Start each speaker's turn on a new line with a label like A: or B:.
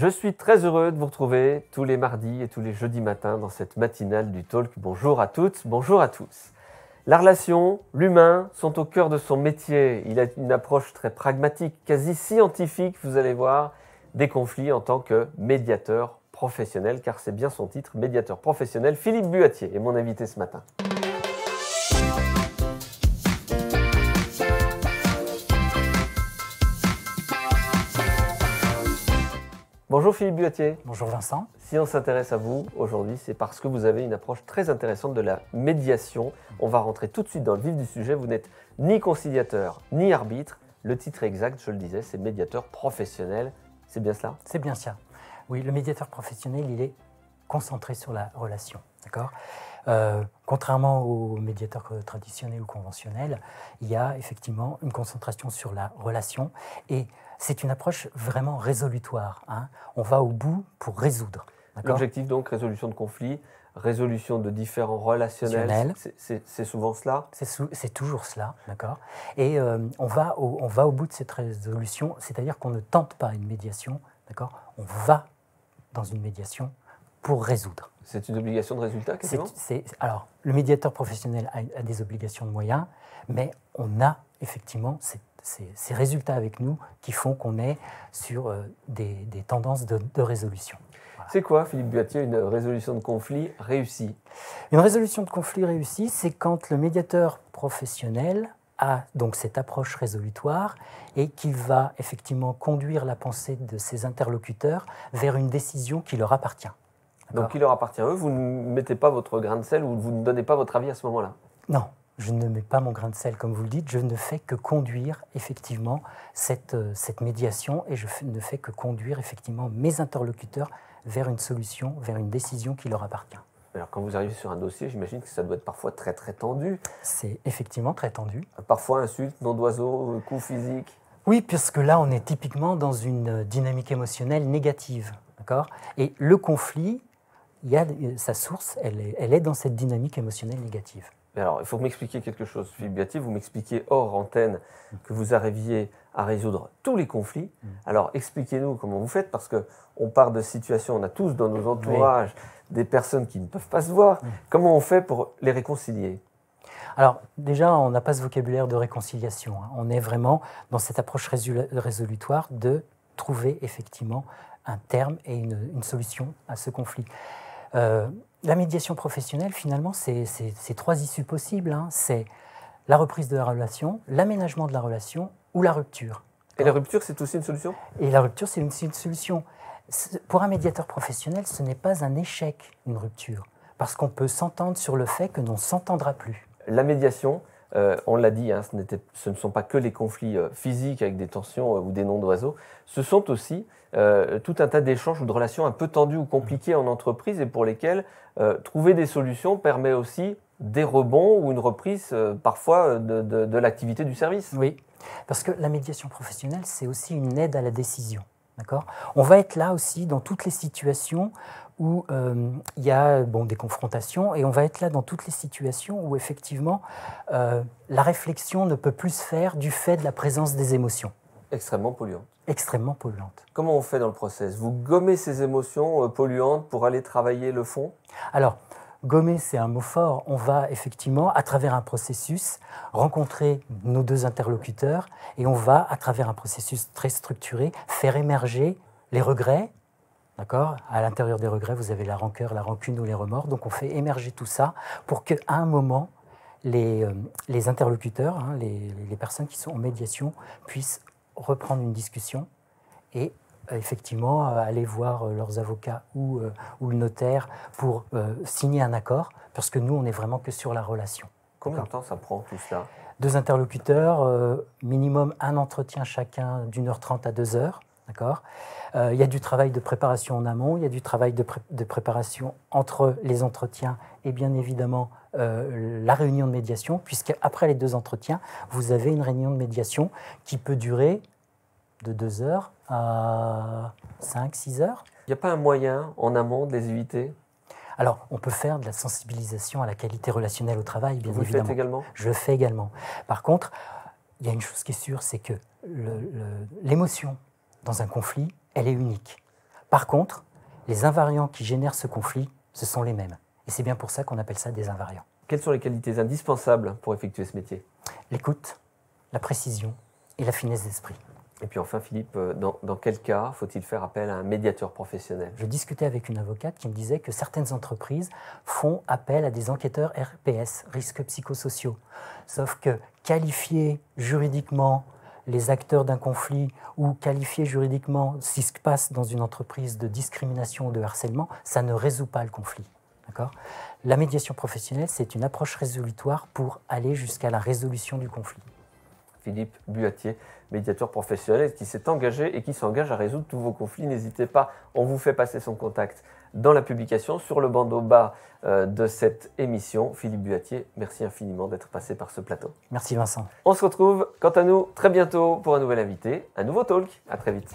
A: Je suis très heureux de vous retrouver tous les mardis et tous les jeudis matins dans cette matinale du Talk. Bonjour à toutes, bonjour à tous. La relation, l'humain sont au cœur de son métier. Il a une approche très pragmatique, quasi scientifique, vous allez voir, des conflits en tant que médiateur professionnel, car c'est bien son titre, médiateur professionnel. Philippe Buatier est mon invité ce matin. Bonjour Philippe Buatier.
B: Bonjour Vincent.
A: Si on s'intéresse à vous aujourd'hui, c'est parce que vous avez une approche très intéressante de la médiation. On va rentrer tout de suite dans le vif du sujet. Vous n'êtes ni conciliateur, ni arbitre. Le titre exact, je le disais, c'est médiateur professionnel. C'est bien cela?
B: C'est bien ça. Oui, le médiateur professionnel, il est concentré sur la relation. D'accord. Contrairement aux médiateurs traditionnels ou conventionnels, il y a effectivement une concentration sur la relation et c'est une approche vraiment résolutoire. Hein. On va au bout pour résoudre.
A: L'objectif donc, résolution de conflits, résolution de différents relationnels, c'est souvent cela?
B: C'est toujours cela, d'accord. Et on va au bout de cette résolution, c'est-à-dire qu'on ne tente pas une médiation, d'accord. On va dans une médiation pour résoudre.
A: C'est une obligation de résultat, quasiment?
B: Alors, le médiateur professionnel a des obligations de moyens, mais on a effectivement ces résultats avec nous qui font qu'on est sur des tendances de résolution. Voilà.
A: C'est quoi, Philippe Buatier, une résolution de conflit réussie?
B: Une résolution de conflit réussie, c'est quand le médiateur professionnel a donc cette approche résolutoire et qu'il va effectivement conduire la pensée de ses interlocuteurs vers une décision qui leur appartient.
A: Donc il leur appartient à eux, vous ne mettez pas votre grain de sel ou vous ne donnez pas votre avis à ce moment-là?
B: Non, je ne mets pas mon grain de sel comme vous le dites, je ne fais que conduire effectivement cette médiation et je ne fais que conduire effectivement mes interlocuteurs vers une solution, vers une décision qui leur appartient.
A: Alors quand vous arrivez sur un dossier, j'imagine que ça doit être parfois très très tendu.
B: C'est effectivement très tendu.
A: Parfois insultes, nom d'oiseau, coups physiques.
B: Oui, puisque là on est typiquement dans une dynamique émotionnelle négative. D'accord ? Et le conflit, sa source, elle est dans cette dynamique émotionnelle négative.
A: Mais alors, il faut m'expliquer quelque chose, Philippe Buatier. Vous m'expliquez hors antenne que vous arriviez à résoudre tous les conflits. Alors, expliquez-nous comment vous faites, parce qu'on part de situations, on a tous dans nos entourages des personnes qui ne peuvent pas se voir. Comment on fait pour les réconcilier?
B: Alors, déjà, on n'a pas ce vocabulaire de réconciliation. Hein. On est vraiment dans cette approche résolutoire de trouver effectivement un terme et une solution à ce conflit. La médiation professionnelle, finalement, c'est trois issues possibles. Hein. C'est la reprise de la relation, l'aménagement de la relation ou la rupture.
A: Et la rupture, c'est aussi une solution?
B: Et la rupture, c'est aussi une solution. Pour un médiateur professionnel, ce n'est pas un échec, une rupture, parce qu'on peut s'entendre sur le fait que l'on ne s'entendra plus.
A: La médiation, on l'a dit, hein, ce ne sont pas que les conflits physiques avec des tensions ou des noms d'oiseaux, ce sont aussi tout un tas d'échanges ou de relations un peu tendues ou compliquées en entreprise et pour lesquelles trouver des solutions permet aussi des rebonds ou une reprise parfois de l'activité du service.
B: Oui, parce que la médiation professionnelle, c'est aussi une aide à la décision. D'accord ? On va être là aussi dans toutes les situations où il y a des confrontations et on va être là dans toutes les situations où effectivement la réflexion ne peut plus se faire du fait de la présence des émotions.
A: Extrêmement polluante.
B: Extrêmement polluante.
A: Comment on fait dans le process? Vous gommez ces émotions polluantes pour aller travailler le fond?
B: Alors, gommer, c'est un mot fort. On va effectivement, à travers un processus, rencontrer nos deux interlocuteurs et on va, à travers un processus très structuré, faire émerger les regrets. D'accord ? À l'intérieur des regrets, vous avez la rancœur, la rancune ou les remords. Donc, on fait émerger tout ça pour qu'à un moment, les interlocuteurs, hein, les personnes qui sont en médiation, puissent reprendre une discussion et effectivement aller voir leurs avocats ou le notaire pour signer un accord, parce que nous, on n'est vraiment que sur la relation.
A: Combien de temps ça prend tout cela?
B: Deux interlocuteurs, minimum un entretien chacun d'1h30 à 2h. D'accord. Il y a du travail de préparation en amont, il y a du travail de préparation entre les entretiens et bien évidemment la réunion de médiation, puisqu'après les deux entretiens, vous avez une réunion de médiation qui peut durer de 2 heures à 5-6 heures.
A: Il n'y a pas un moyen en amont de les éviter?
B: Alors, on peut faire de la sensibilisation à la qualité relationnelle au travail, bien évidemment.
A: Vous le faites également?
B: Je le fais également. Par contre, il y a une chose qui est sûre, c'est que l'émotion dans un conflit, elle est unique. Par contre, les invariants qui génèrent ce conflit, ce sont les mêmes. Et c'est bien pour ça qu'on appelle ça des invariants.
A: Quelles sont les qualités indispensables pour effectuer ce métier?
B: L'écoute, la précision et la finesse d'esprit.
A: Et puis enfin, Philippe, dans quel cas faut-il faire appel à un médiateur professionnel?
B: Je discutais avec une avocate qui me disait que certaines entreprises font appel à des enquêteurs RPS, risques psychosociaux. Sauf que qualifier juridiquement les acteurs d'un conflit ou qualifier juridiquement ce qui se passe dans une entreprise de discrimination ou de harcèlement, ça ne résout pas le conflit. D'accord ? La médiation professionnelle, c'est une approche résolutoire pour aller jusqu'à la résolution du conflit.
A: Philippe Buatier, médiateur professionnel qui s'est engagé et qui s'engage à résoudre tous vos conflits. N'hésitez pas, on vous fait passer son contact dans la publication, sur le bandeau bas de cette émission. Philippe Buatier, merci infiniment d'être passé par ce plateau.
B: Merci Vincent.
A: On se retrouve, quant à nous, très bientôt pour un nouvel invité, un nouveau talk. À très vite.